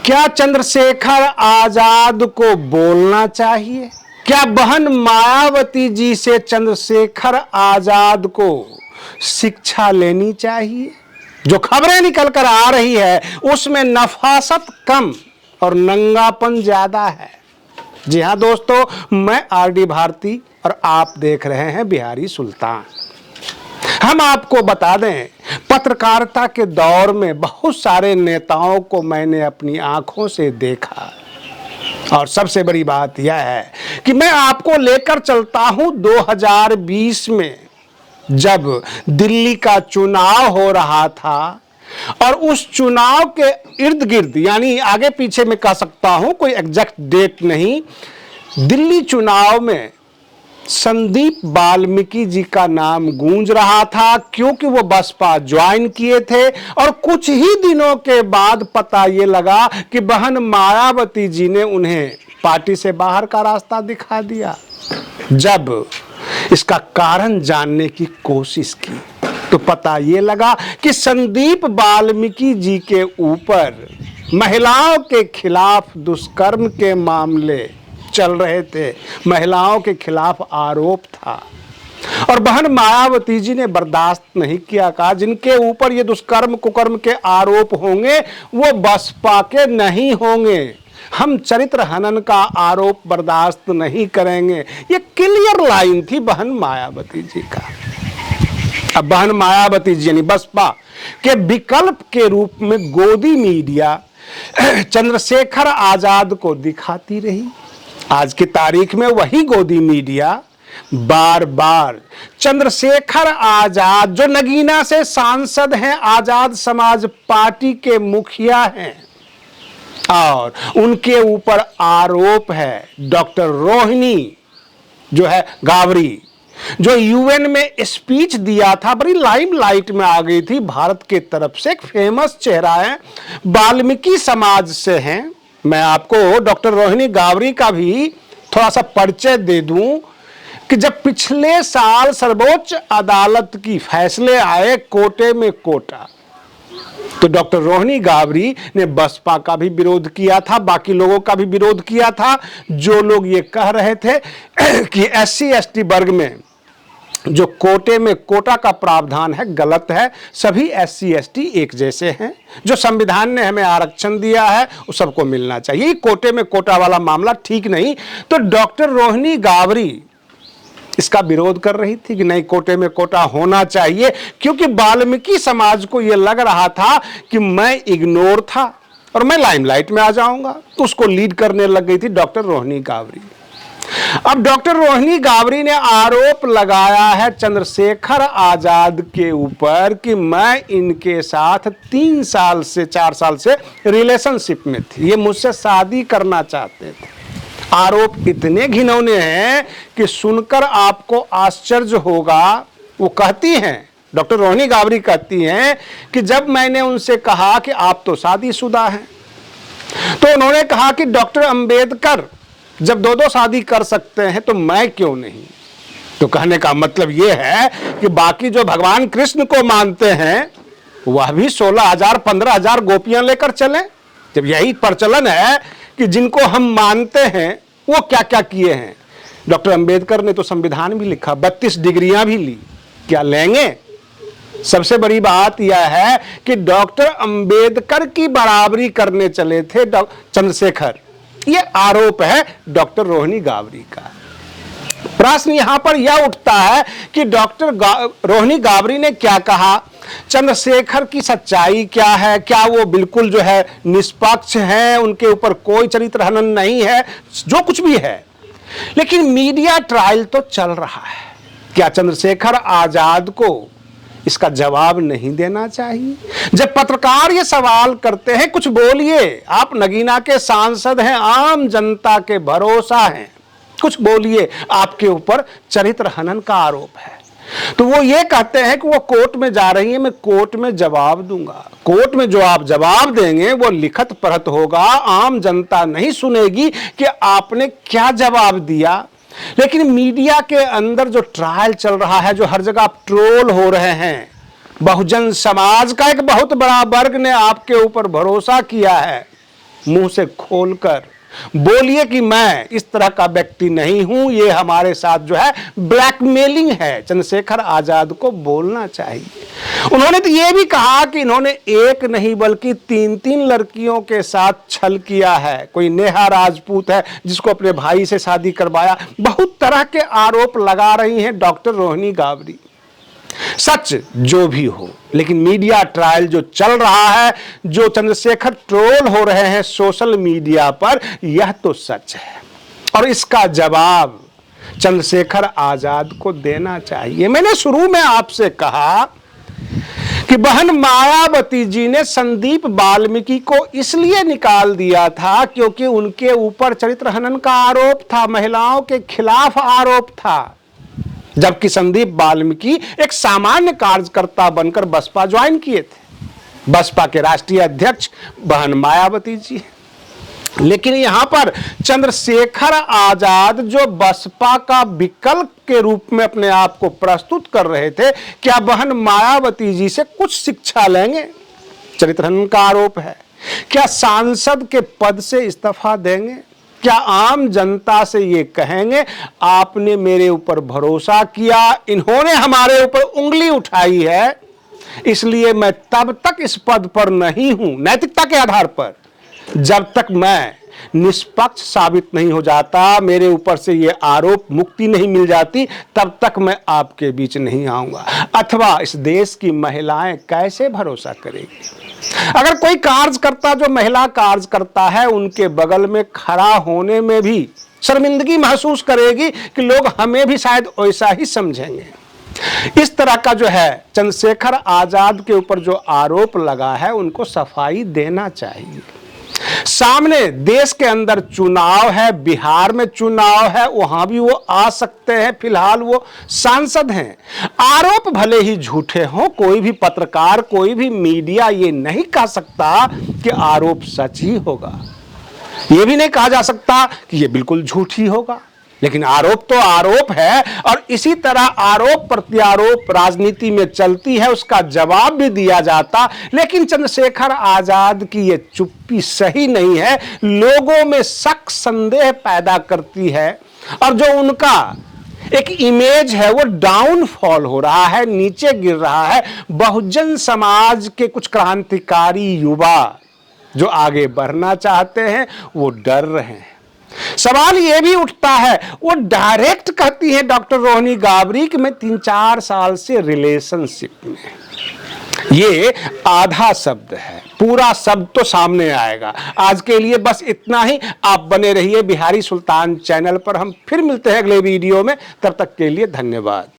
क्या चंद्रशेखर आजाद को बोलना चाहिए? क्या बहन मायावती जी से चंद्रशेखर आजाद को शिक्षा लेनी चाहिए? जो खबरें निकल कर आ रही है उसमें नफासत कम और नंगापन ज्यादा है। जी हां दोस्तों, मैं आरडी भारती और आप देख रहे हैं बिहारी सुल्तान। हम आपको बता दें, पत्रकारिता के दौर में बहुत सारे नेताओं को मैंने अपनी आंखों से देखा और सबसे बड़ी बात यह है कि मैं आपको लेकर चलता हूं 2020 में, जब दिल्ली का चुनाव हो रहा था और उस चुनाव के इर्द गिर्द, यानी आगे पीछे में कह सकता हूं, कोई एग्जैक्ट डेट नहीं, दिल्ली चुनाव में संदीप वाल्मीकि जी का नाम गूंज रहा था क्योंकि वो बसपा ज्वाइन किए थे और कुछ ही दिनों के बाद पता ये लगा कि बहन मायावती जी ने उन्हें पार्टी से बाहर का रास्ता दिखा दिया। जब इसका कारण जानने की कोशिश की तो पता ये लगा कि संदीप वाल्मीकि जी के ऊपर महिलाओं के खिलाफ दुष्कर्म के मामले चल रहे थे, महिलाओं के खिलाफ आरोप था और बहन मायावती जी ने बर्दाश्त नहीं किया। कहा जिनके ऊपर ये दुष्कर्म कुकर्म के आरोप होंगे वो बसपा के नहीं होंगे, हम चरित्र हनन का आरोप बर्दाश्त नहीं करेंगे। ये क्लियर लाइन थी बहन मायावती जी का। अब बहन मायावती जी यानी बसपा के विकल्प के रूप में गोदी मीडिया चंद्रशेखर आजाद को दिखाती रही। आज की तारीख में वही गोदी मीडिया बार बार चंद्रशेखर आजाद, जो नगीना से सांसद हैं, आजाद समाज पार्टी के मुखिया हैं और उनके ऊपर आरोप है डॉक्टर रोहिणी जो है गावरी, जो यूएन में स्पीच दिया था, बड़ी लाइमलाइट में आ गई थी, भारत के तरफ से एक फेमस चेहरा है, वाल्मीकि समाज से हैं। मैं आपको डॉक्टर रोहिणी गावरी का भी थोड़ा सा परिचय दे दूं कि जब पिछले साल सर्वोच्च अदालत की फैसले आए कोटे में कोटा, तो डॉक्टर रोहिणी गावरी ने बसपा का भी विरोध किया था, बाकी लोगों का भी विरोध किया था। जो लोग ये कह रहे थे कि SC ST वर्ग में जो कोटे में कोटा का प्रावधान है गलत है, सभी SC ST एक जैसे हैं, जो संविधान ने हमें आरक्षण दिया है वो सबको मिलना चाहिए, कोटे में कोटा वाला मामला ठीक नहीं। तो डॉक्टर रोहिणी गावरी इसका विरोध कर रही थी कि नहीं, कोटे में कोटा होना चाहिए, क्योंकि वाल्मीकि समाज को यह लग रहा था कि मैं इग्नोर था और मैं लाइमलाइट में आ जाऊंगा। तो उसको लीड करने लग गई थी डॉक्टर रोहिणी गावरी। अब डॉक्टर रोहिणी गावरी ने आरोप लगाया है चंद्रशेखर आजाद के ऊपर कि मैं इनके साथ 3 साल से 4 साल से रिलेशनशिप में थी, ये मुझसे शादी करना चाहते थे। आरोप इतने घिनौने हैं कि सुनकर आपको आश्चर्य होगा। वो कहती हैं, डॉक्टर रोहिणी गावरी कहती हैं कि जब मैंने उनसे कहा कि आप तो शादीशुदा हैं, तो उन्होंने कहा कि डॉक्टर अंबेडकर जब 2-2 शादी कर सकते हैं तो मैं क्यों नहीं। तो कहने का मतलब यह है कि बाकी जो भगवान कृष्ण को मानते हैं वह भी 16,000 15,000 गोपियां लेकर चलें। जब यही प्रचलन है कि जिनको हम मानते हैं वो क्या क्या किए हैं। डॉक्टर अंबेडकर ने तो संविधान भी लिखा, 32 डिग्रियां भी ली, क्या लेंगे। सबसे बड़ी बात यह है कि डॉक्टर अंबेडकर की बराबरी करने चले थे चंद्रशेखर। ये आरोप है डॉक्टर रोहिणी गावरी का। प्रश्न यहां पर यह उठता है कि डॉक्टर रोहिणी गावरी ने क्या कहा, चंद्रशेखर की सच्चाई क्या है, क्या वो बिल्कुल जो है निष्पक्ष हैं, उनके ऊपर कोई चरित्र हनन नहीं है, जो कुछ भी है। लेकिन मीडिया ट्रायल तो चल रहा है, क्या चंद्रशेखर आजाद को इसका जवाब नहीं देना चाहिए। जब पत्रकार ये सवाल करते हैं कुछ बोलिए, आप नगीना के सांसद हैं, आम जनता के भरोसा हैं, कुछ बोलिए, आपके ऊपर चरित्र हनन का आरोप है। तो वो ये कहते हैं कि वो कोर्ट में जा रही है, मैं कोर्ट में जवाब दूंगा। कोर्ट में जो आप जवाब देंगे वो लिखत पढ़त होगा, आम जनता नहीं सुनेगी कि आपने क्या जवाब दिया। लेकिन मीडिया के अंदर जो ट्रायल चल रहा है, जो हर जगह आप ट्रोल हो रहे हैं, बहुजन समाज का एक बहुत बड़ा वर्ग ने आपके ऊपर भरोसा किया है मुंह से खोलकर बोलिए कि मैं इस तरह का व्यक्ति नहीं हूं, ये हमारे साथ जो है ब्लैकमेलिंग है। चंद्रशेखर आजाद को बोलना चाहिए। उन्होंने तो ये भी कहा कि इन्होंने एक नहीं बल्कि 3-3 लड़कियों के साथ छल किया है। कोई नेहा राजपूत है जिसको अपने भाई से शादी करवाया। बहुत तरह के आरोप लगा रही हैं डॉक्टर रोहिणी गाबरी। सच जो भी हो, लेकिन मीडिया ट्रायल जो चल रहा है, जो चंद्रशेखर ट्रोल हो रहे हैं सोशल मीडिया पर, यह तो सच है और इसका जवाब चंद्रशेखर आजाद को देना चाहिए। मैंने शुरू में आपसे कहा कि बहन मायावती जी ने संदीप वाल्मीकि को इसलिए निकाल दिया था क्योंकि उनके ऊपर चरित्र हनन का आरोप था, महिलाओं के खिलाफ आरोप था। जबकि संदीप वाल्मीकि एक सामान्य कार्यकर्ता बनकर बसपा ज्वाइन किए थे। बसपा के राष्ट्रीय अध्यक्ष बहन मायावती जी। लेकिन यहां पर चंद्रशेखर आजाद जो बसपा का विकल्प के रूप में अपने आप को प्रस्तुत कर रहे थे, क्या बहन मायावती जी से कुछ शिक्षा लेंगे? चरित्र हनन का आरोप है। क्या सांसद के पद से इस्तीफा देंगे? क्या आम जनता से ये कहेंगे आपने मेरे ऊपर भरोसा किया, इन्होंने हमारे ऊपर उंगली उठाई है, इसलिए मैं तब तक इस पद पर नहीं हूं नैतिकता के आधार पर, जब तक मैं निष्पक्ष साबित नहीं हो जाता, मेरे ऊपर से ये आरोप मुक्ति नहीं मिल जाती, तब तक मैं आपके बीच नहीं आऊंगा। अथवा इस देश की महिलाएं कैसे भरोसा करेगी? अगर कोई कार्यकर्ता जो महिला कार्यकर्ता है उनके बगल में खड़ा होने में भी शर्मिंदगी महसूस करेगी कि लोग हमें भी शायद वैसा ही समझेंगे। इस तरह का जो है चंद्रशेखर आजाद के ऊपर जो आरोप लगा है उनको सफाई देना चाहिए। सामने देश के अंदर चुनाव है, बिहार में चुनाव है, वहां भी वो आ सकते हैं, फिलहाल वो सांसद हैं। आरोप भले ही झूठे हों, कोई भी पत्रकार, कोई भी मीडिया ये नहीं कह सकता कि आरोप सच ही होगा, ये भी नहीं कहा जा सकता कि ये बिल्कुल झूठ ही होगा। लेकिन आरोप तो आरोप है और इसी तरह आरोप प्रत्यारोप राजनीति में चलती है, उसका जवाब भी दिया जाता। लेकिन चंद्रशेखर आजाद की ये चुप्पी सही नहीं है, लोगों में शक संदेह पैदा करती है और जो उनका एक इमेज है वो डाउनफॉल हो रहा है, नीचे गिर रहा है। बहुजन समाज के कुछ क्रांतिकारी युवा जो आगे बढ़ना चाहते हैं वो डर रहे हैं। सवाल यह भी उठता है, वो डायरेक्ट कहती है डॉक्टर रोहिणी गाबरी कि मैं 3-4 साल से रिलेशनशिप में। ये आधा शब्द है, पूरा शब्द तो सामने आएगा। आज के लिए बस इतना ही। आप बने रहिए बिहारी सुल्तान चैनल पर। हम फिर मिलते हैं अगले वीडियो में, तब तक के लिए धन्यवाद।